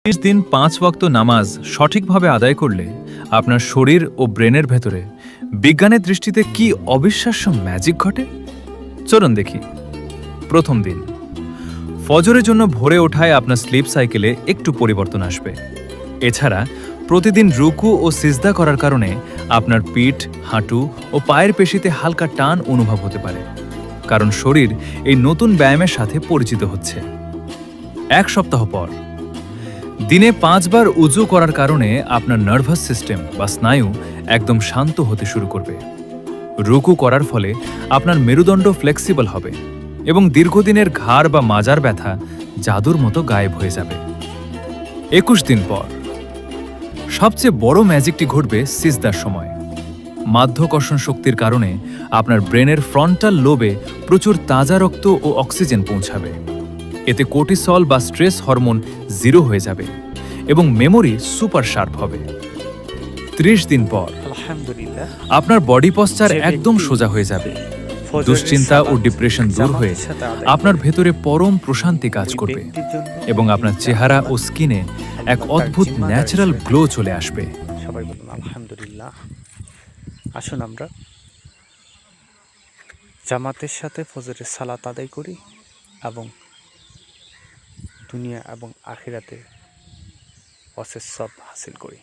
30 দিন 5 ওয়াক্ত নামাজ সঠিকভাবে আদায় করলে আপনার শরীর ও ব্রেনের ভেতরে বিজ্ঞানের দৃষ্টিতে কি অবিশ্বাস্য ম্যাজিক ঘটে চলুন দেখি। প্রথম দিন, ফজরের জন্য ভোরে ওঠায় আপনার স্লিপ সাইকেলে একটু পরিবর্তন আসবে। এছাড়া প্রতিদিন রুকু ও সিজদা করার কারণে আপনার পিঠ, হাঁটু ও পায়ের পেশিতে হালকা টান অনুভব হতে পারে, কারণ শরীর এই নতুন ব্যায়ামের সাথে পরিচিত হচ্ছে। এক সপ্তাহ পর, দিনে 5 বার উজু করার কারণে আপনার নার্ভাস সিস্টেম বা স্নায়ু একদম শান্ত হতে শুরু করবে। রুকু করার ফলে আপনার মেরুদণ্ড ফ্লেক্সিবল হবে এবং দীর্ঘদিনের ঘাড় বা মাজার ব্যথা জাদুর মতো গায়েব হয়ে যাবে। 21 দিন পর, সবচেয়ে বড় ম্যাজিকটি ঘটবে সিজদার সময়। মাধ্যাকর্ষণ শক্তির কারণে আপনার ব্রেনের ফ্রন্টাল লোবে প্রচুর তাজা রক্ত ও অক্সিজেন পৌঁছাবে। এতে কোর্টিসল বা স্ট্রেস হরমোন 0 হয়ে যাবে এবং মেমোরি সুপার শার্প হবে। 30 দিন পর আপনার বডি পশ্চার একদম সোজা হয়ে যাবে। দুশ্চিন্তা ও ডিপ্রেশন দূর হয়ে আপনার ভেতরে পরম প্রশান্তি কাজ করবে এবং আপনার চেহারা ও স্কিনে এক অদ্ভুত ন্যাচারাল গ্লো চলে আসবে। সবাই বলুন আলহামদুলিল্লাহ। আসুন আমরা জামাতের সাথে ফজরের সালাত আদায় করি এবং দুনিয়া এবং আখিরাতে অশেষ সব হাসিল করি।